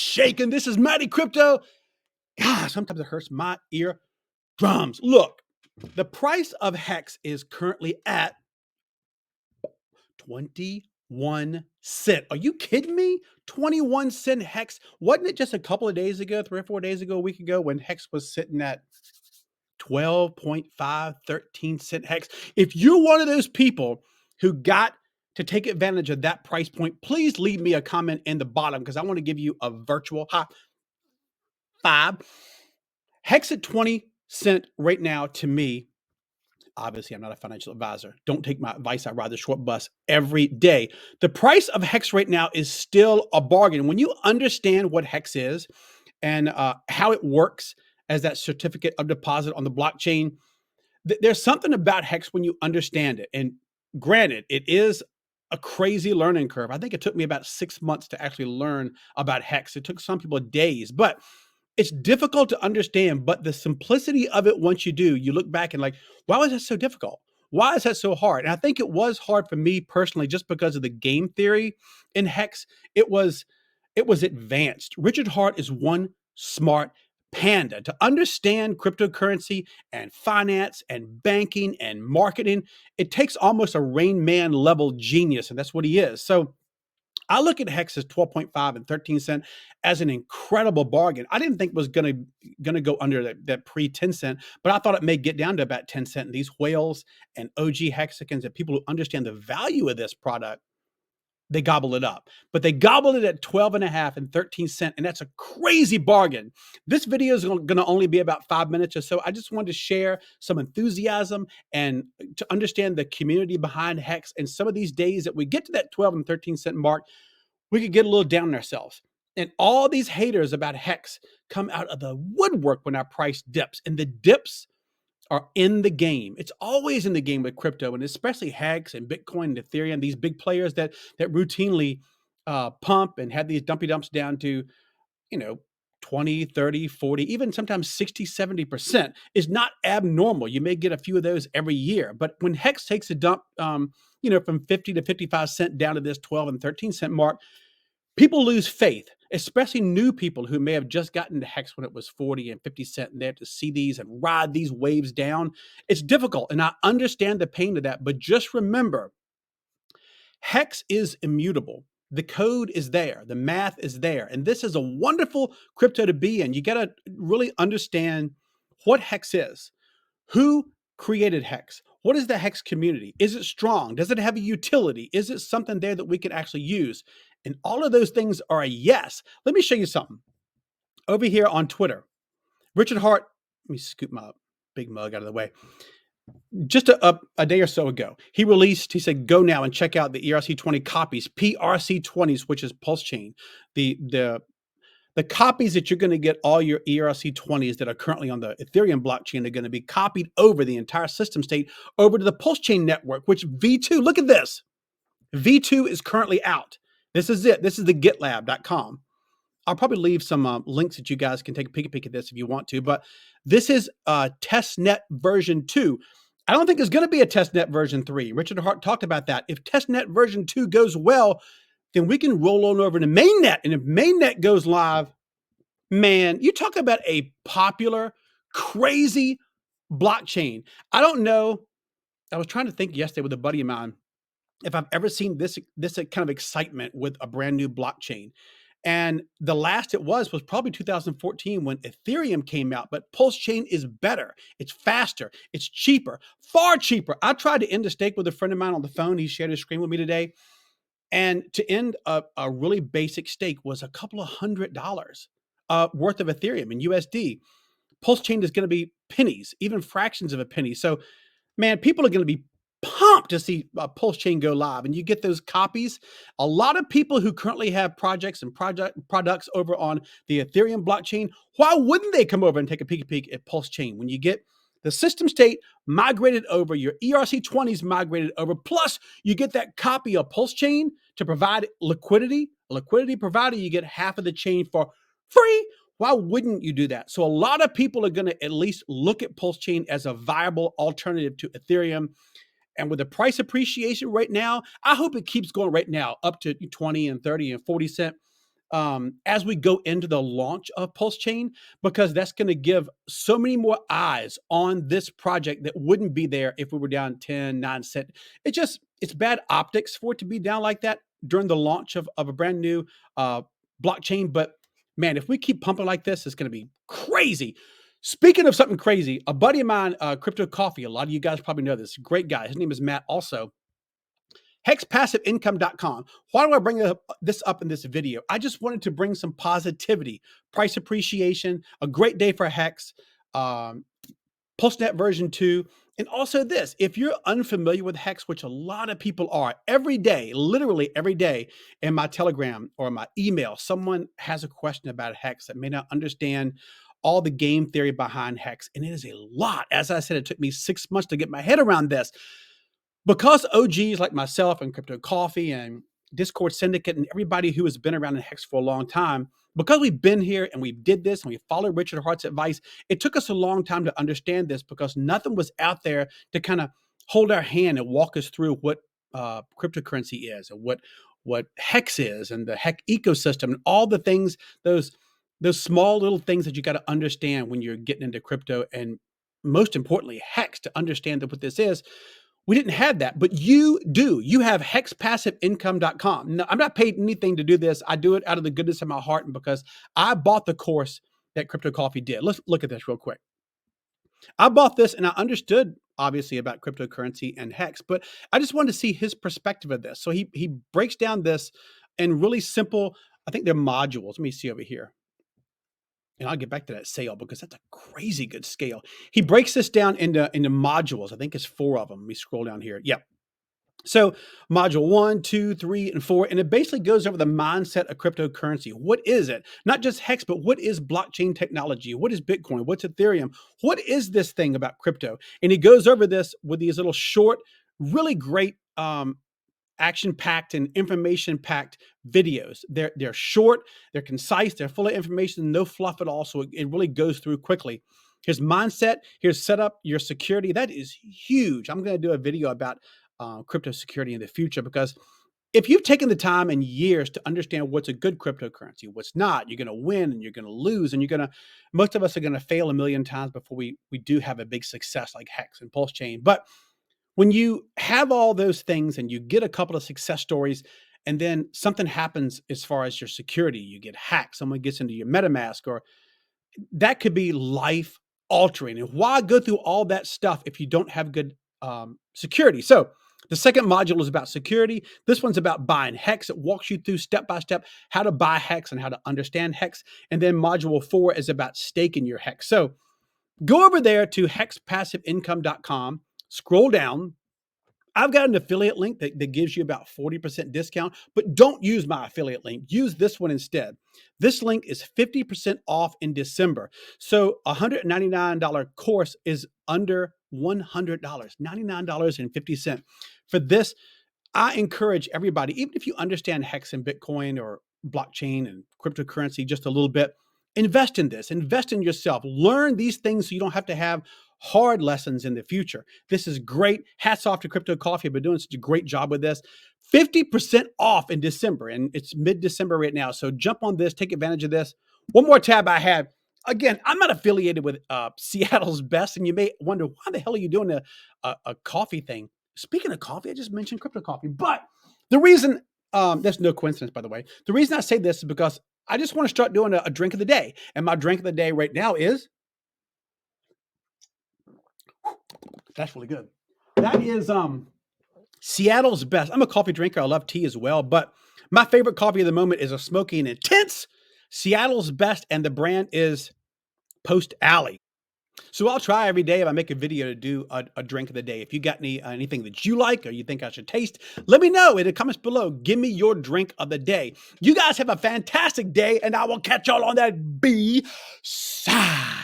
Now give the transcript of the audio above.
shaking. This is Mighty Crypto. God, sometimes it hurts my ear drums. Look, the price of HEX is currently at 21 cents. Are you kidding me? 21 cent HEX. Wasn't it just a couple of days ago, 3 or 4 days ago, a week ago, when HEX was sitting at 12.5, 13 cent HEX? If you're one of those people who got to take advantage of that price point, please leave me a comment in the bottom because I want to give you a virtual high five. HEX at 20 cent right now to me. Obviously, I'm not a financial advisor. Don't take my advice. I ride the short bus every day. The price of HEX right now is still a bargain. When you understand what HEX is and how it works as that certificate of deposit on the blockchain, there's something about HEX when you understand it. And granted, it is a crazy learning curve. I think it took me about 6 months to actually learn about HEX. It took some people days, but it's difficult to understand. But the simplicity of it, once you do, you look back and like, why was that so difficult? Why is that so hard? And I think it was hard for me personally, just because of the game theory in HEX. It was advanced. Richard Hart is one smart panda. To understand cryptocurrency and finance and banking and marketing, it takes almost a Rain Man level genius, and that's what he is. So I look at HEX as 12.5 and 13 cent as an incredible bargain. I didn't think it was gonna go under that pre 10 cent, but I thought it may get down to about 10 cent. And these whales and OG hexicans and people who understand the value of this product, they gobble it up. But they gobbled it at 12 and a half and 13 cent, and that's a crazy bargain. This video is going to only be about 5 minutes or so. I just wanted to share some enthusiasm and to understand the community behind HEX. And some of these days that we get to that 12 and 13 cent mark, we could get a little down on ourselves. And all these haters about HEX come out of the woodwork when our price dips. And the dips are in the game. It's always in the game with crypto, and especially HEX and Bitcoin and Ethereum, these big players that routinely pump and have these dumpy dumps down to, you know, 20, 30, 40, even sometimes 60, 70% is not abnormal. You may get a few of those every year. But when HEX takes a dump, from 50 to 55 cent down to this 12 and 13 cent mark, people lose faith, especially new people who may have just gotten to HEX when it was 40 and 50 cent, and they have to see these and ride these waves down. It's difficult, and I understand the pain of that, but just remember, HEX is immutable. The code is there, the math is there, and this is a wonderful crypto to be in. You got to really understand what HEX is. Who created HEX? What is the HEX community? Is it strong? Does it have a utility? Is it something there that we can actually use? And all of those things are a yes. Let me show you something. Over here on Twitter, Richard Hart, let me scoop my big mug out of the way. Just a day or so ago, he said, go now and check out the ERC20 copies, PRC20s, which is Pulse Chain. The copies that you're going to get all your ERC20s that are currently on the Ethereum blockchain are going to be copied over the entire system state over to the Pulse Chain network, which V2, look at this. V2 is currently out. This is it. This is the GitLab.com. I'll probably leave some links that you guys can take a peek at this if you want to, but this is testnet version 2. I don't think there's going to be a testnet version 3. Richard Hart talked about that. If testnet version 2 goes well, then we can roll on over to mainnet. And if mainnet goes live, man, you talk about a popular, crazy blockchain. I don't know. I was trying to think yesterday with a buddy of mine if I've ever seen this kind of excitement with a brand new blockchain. And the last it was probably 2014 when Ethereum came out. But Pulse Chain is better. It's faster. It's cheaper, far cheaper. I tried to end a stake with a friend of mine on the phone. He shared his screen with me today. And to end a really basic stake was a couple of $100 worth of Ethereum in USD. Pulse Chain is going to be pennies, even fractions of a penny. So, man, people are going to be pumped to see Pulse Chain go live. And you get those copies. A lot of people who currently have projects and products over on the Ethereum blockchain, why wouldn't they come over and take a peek at Pulse Chain? When you get the system state migrated over, your ERC20s migrated over, plus you get that copy of Pulse Chain to provide liquidity. A liquidity provider, you get half of the chain for free. Why wouldn't you do that? So a lot of people are going to at least look at Pulse Chain as a viable alternative to Ethereum. And with the price appreciation right now, I hope it keeps going right now up to 20 and 30 and 40 cent. as we go into the launch of Pulse Chain, because that's going to give so many more eyes on this project that wouldn't be there if we were down 10, 9 cent. It's bad optics for it to be down like that during the launch of a brand new uh, blockchain. But man, if we keep pumping like this, it's going to be crazy. Speaking of something crazy, a buddy of mine, Crypto Coffee, a lot of you guys probably know this, great guy. His name is Matt also. HEXPassiveIncome.com. Why do I bring this up in this video? I just wanted to bring some positivity, price appreciation, a great day for HEX, PulseNet version 2, and also this. If you're unfamiliar with HEX, which a lot of people are, every day, literally every day in my Telegram or my email, someone has a question about HEX that may not understand all the game theory behind HEX. And it is a lot. As I said, it took me 6 months to get my head around this. Because OGs like myself and Crypto Coffee and Discord Syndicate and everybody who has been around in HEX for a long time, because we've been here and we did this and we followed Richard Hart's advice, it took us a long time to understand this because nothing was out there to kind of hold our hand and walk us through what cryptocurrency is and what HEX is and the HEX ecosystem and all the things, those small little things that you got to understand when you're getting into crypto, and most importantly, HEX, to understand what this is. We didn't have that, but you do. You have hexpassiveincome.com. No, I'm not paid anything to do this. I do it out of the goodness of my heart and because I bought the course that Crypto Coffee did. Let's look at this real quick. I bought this and I understood obviously about cryptocurrency and HEX, but I just wanted to see his perspective of this. So he breaks down this in really simple, I think they're modules. Let me see over here. And I'll get back to that sale because that's a crazy good scale. He breaks this down into modules. I think it's 4 of them. Let me scroll down here. Yep. So module 1, 2, 3, and 4, and it basically goes over the mindset of cryptocurrency. What is it? Not just HEX, but what is blockchain technology? What is Bitcoin? What's Ethereum? What is this thing about crypto? And he goes over this with these little short, really great action-packed and information-packed videos. They're short, they're concise, they're full of information, no fluff at all. So it really goes through quickly. Here's mindset, here's setup, your security. That is huge. I'm going to do a video about crypto security in the future because if you've taken the time and years to understand what's a good cryptocurrency, what's not, you're going to win and you're going to lose, and most of us are going to fail a million times before we do have a big success like HEX and Pulse Chain. But when you have all those things and you get a couple of success stories and then something happens as far as your security, you get hacked, someone gets into your MetaMask, or that could be life altering. And why go through all that stuff if you don't have good security? So the second module is about security. This one's about buying HEX. It walks you through step by step how to buy HEX and how to understand HEX. And then module 4 is about staking your HEX. So go over there to hexpassiveincome.com, scroll down. I've got an affiliate link that gives you about 40% discount, but don't use my affiliate link. Use this one instead. This link is 50% off in December. So a $199 course is under $100, $99.50. For this, I encourage everybody, even if you understand HEX and Bitcoin or blockchain and cryptocurrency just a little bit, invest in this, invest in yourself, learn these things so you don't have to have hard lessons in the future. This is great. Hats off to Crypto Coffee. I've been doing such a great job with this. 50% off in December, and it's mid-December right now. So jump on this, take advantage of this. One more tab I have. Again, I'm not affiliated with Seattle's Best, and you may wonder, why the hell are you doing a coffee thing? Speaking of coffee, I just mentioned Crypto Coffee, but the reason, that's no coincidence, by the way. The reason I say this is because I just want to start doing a drink of the day. And my drink of the day right now is, that's really good. That is Seattle's Best. I'm a coffee drinker. I love tea as well. But my favorite coffee of the moment is a smoky and intense Seattle's Best. And the brand is Post Alley. So I'll try every day if I make a video to do a drink of the day. If you got anything that you like or you think I should taste, let me know in the comments below. Give me your drink of the day. You guys have a fantastic day, and I will catch y'all on that B side.